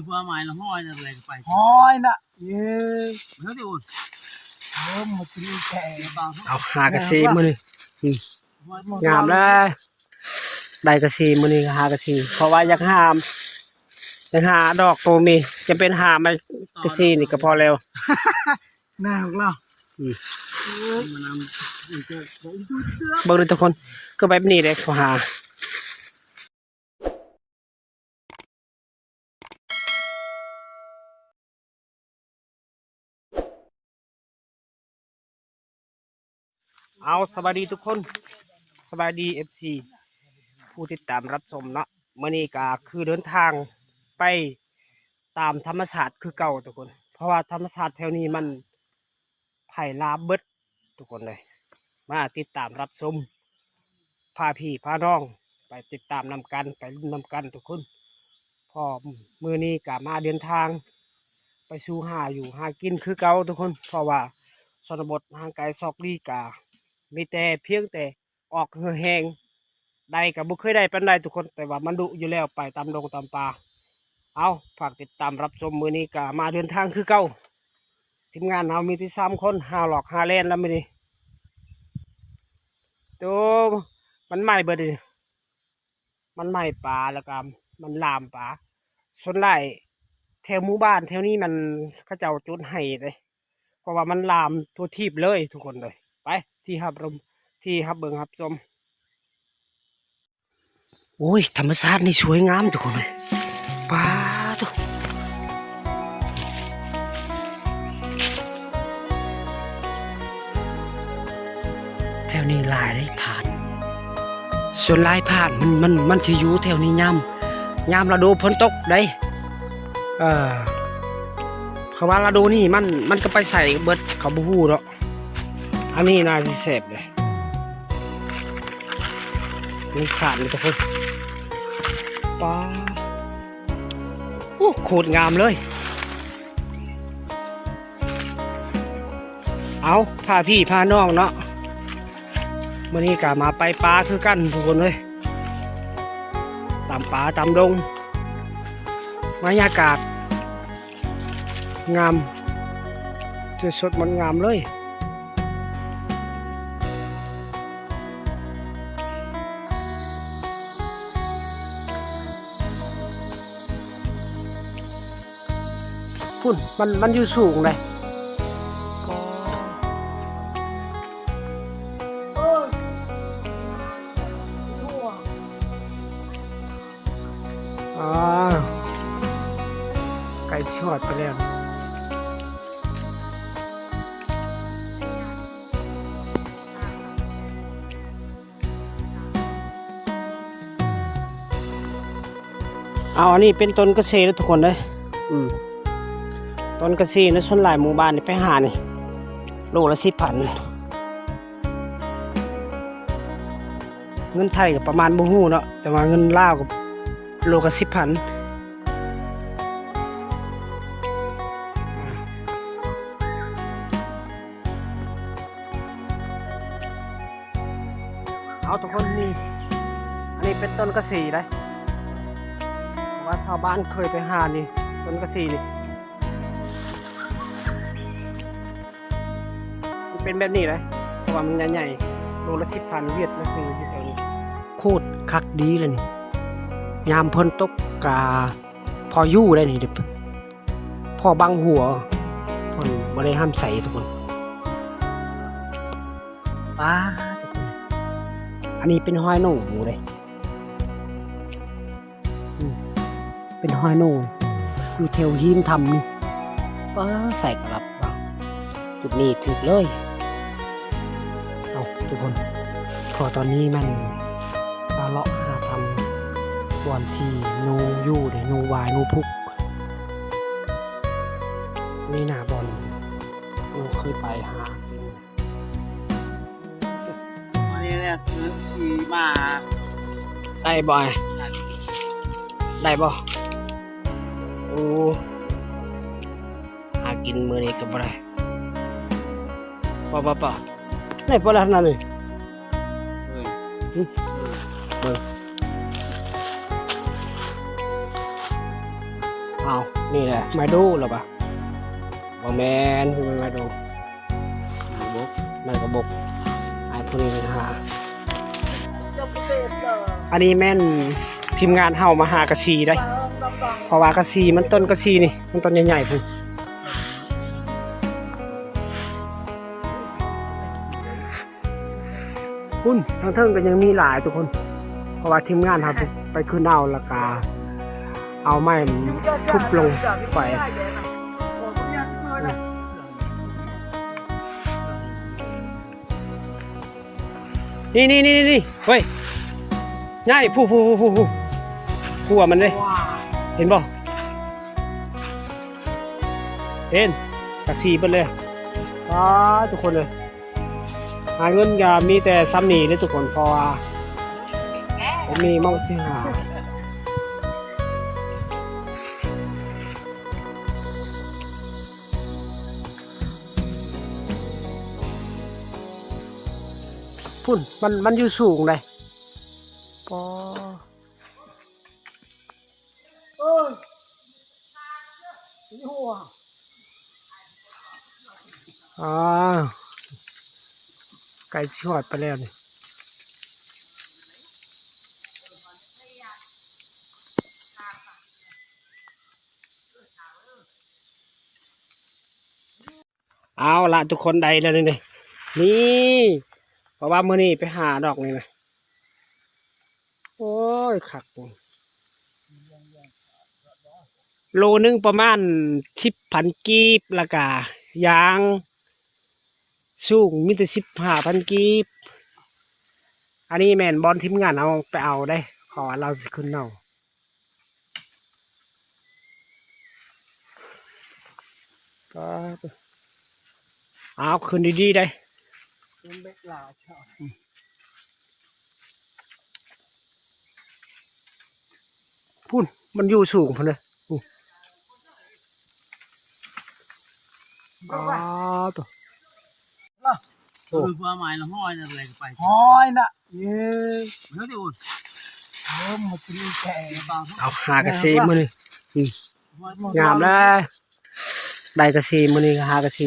qua mày là hoi là về phải hoi nè nhớ đi ủn một tí kẹ เอาหากระซีมือนี่งามเลยได้กระซีมือนี่หากระซีเพราะว่าอยากหามอยากหาดอกโตมีจะเป็นหาไม่กระซีนี่ก็พอแล้ว nào không nào เบิ่งดูทุกคนก็แบบนี้เลยเขาหาเอาสวัสดีทุกคนสวัสดี FC ผู้ติดตามรับชมเนาะมื้อนี้ก็คือเดินทางไปตามธรรมชาติคือเก่าทุกคนเพราะว่าธรรมชาติแถวนี้มันไผ่ลาเบิดทุกคนเลยมาติดตามรับชมพาพี่พาน้องไปติดตามนำกันไปรุ่นนำกันทุกคนพอมื้อนี้ก็มาเดินทางไปสู่หาอยู่หากินคือเก่าทุกคนเพราะว่าชนบทห่างไกลซอกลีกามีแต่เพียงแต่ออกเหือแหงได้กับบุเคยได้เป็นได้ทุกคนแต่ว่ามันดุอยู่แล้วไปตามดงตามป่าเอาฝากติดตามรับชมมือนี้กะมาเดินทางคือเก่าทีมงานเรามีที่3 คนหาหลอกหาเล่นแล้วมือนี้ตัวมันไหม้เบิดเลยมันไหม้ป่าแล้วก็มันลามป่าส่วนไร่แถวหมู่บ้านแถวนี้มันเขาเจ้าจุดให้เลยเพราะว่ามันลามทั่วทีบเลยทุกคนเลยไปที่ฮับรมที่ฮับเบิงฮับชมโอ้ยธรรมชาตินี่สวยงามทุกคนเลยป้าตัวแถวนี้ลายได้ผ่านส่วนลายผ่านมันจะอยู่แถวนี้ยามฤดูฝนตกได้เขาว่าฤดูนี่มันก็ไปใส่เบิดเขาบูฮู้เนาะอันนี้น่าจะเสพเลยมีสารเลยทุกคนป้าโอ้โคตรงามเลยเอาพาพี่พาน้องเนาะวันนี้กะมาไปป่าคือกันทุกคนเลยตามป่าตามดงบรรยากาศงามสดมันงามเลยพุ่นมันอยู่สูงเลยไก่ชอดไปแล้วเอาอันนี้เป็นต้นกระเซแล้วทุกคนเลยต้นกระซีนะส่วนหลายหมู่บ้านนี่ไปหานี่โลละ10,000เงินไทยกับประมาณบ่ฮู้เนาะแต่ว่าเงินลาวกับโลละ10,000เอาทุกคนนี่อันนี้เป็นต้นกระซีเลยเพราะว่าชาวบ้านเคยไปหานี่ต้นกระซีนี่เป็นแบบนี้เลยเพราะว่ามันใหญ่ๆโลละ10,000เวียดมาซื้อที่แถวนี้โคตรคักดีเลยนี่ยามพ้นตกกาพออยู่ได้นี่เด็กพอบังหัวพอนบริห้ามใส่ทุกคนป้าทุกคนอันนี้เป็นห้อยโหน่งเลยเป็นห้อยโหน่งอยู่แถวหินทำนี่ป้าใส่กระลับจุดนี้ถึกเลยเอาทุกคนพอตอนนี้มันปลาเลาะหาทำวันที่นูยู่เดี๋ยวนูวายนูพุกนี่หนาบอลนูเคยไปหาอันนี้เนี่ยคือชีมา ได้บ่อยได้บ่โอ้หากินมื้อนี้ก็บ่ได้ป่ะนี่ปลาหน้านี่เบิ่ง เอานี่แหละไม่ดูหรอปะบอแมนคือไม่ดูไม่บกไม่กระบกไอ้พวกนี้นะฮะอันนี้แม่นทีมงานเฮามาหากระชีได้เพราะว่ากระชีมันต้นกระชีนี่มันต้นใหญ่ๆพุ่นพุ่นทางเทิงก็ยังมีหลายทุกคนเพราะว่าทีมงานเขาไปขึ้นเอาละกาเอาไม้ทุบลงไปนี่เฮ้ยง่ายผู้หัวมันเลยเห็นบ่เห็นกระสีไปเลยทุกคนเลยหาเงินก็มีแต่ซ้ำนี่เลยทุกคนเพราะว่าผมมีมองสิหาพุ่นมันอยู่สูงเลยปอไก่ชิหอดไปแล้วนี่เอาละทุกคนใดแล้วนี่นี่เพราะว่ามื้อนี้ไปหาดอกนี่นะโอ้ยขักโลนึงประมาณ10,000 กีบละกายางสูงมีแต่15,000 กีบอันนี้แม่นบอลทีมงานเอาไปเอาได้ขอเราสิขึ้นเอาก็เอาขึ้นดีๆได้พุ่นมันอยู่สูงพุ่นเลยตัวคือว่าไม้ละห้อยอะไรไป หอยน่ะเย้ เฮ้ยเดี๋ยวอุ่น มากินอีแก่ เอาหากระซีมือนี่งามแล้วได้กระซีมือนี่หากระซี